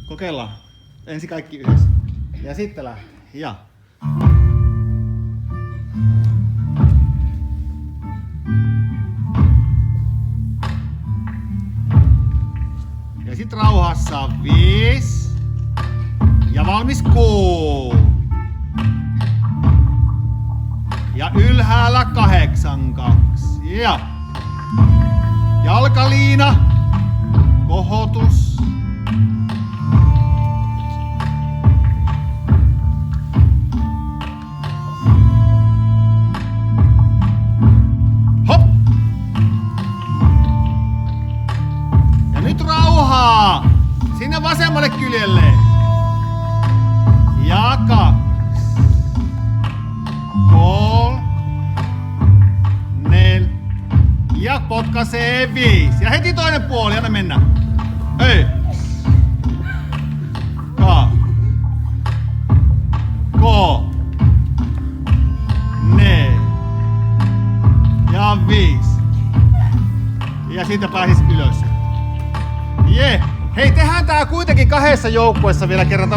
Kokeillaan. Ensin kaikki yhdessä. Ja sitten lähtee. Ja. Ja sit rauhassa 5. Ja valmis 6. Ja ylhäällä 8, 2. Ja. Jalkaliina. Kohotus. Hop. Ja nyt rauhaa. Sinne vasemmalle kyljelle. Ja 2. 3. 4. Ja potkaisee 5. Ja heti toinen puoli, anna mennä. Ei. 2. 3. 4. Ja 5. Ja siitä pääsis ylös. Jee. Hei, tehdään tää kuitenkin 2 joukkueessa vielä kerran.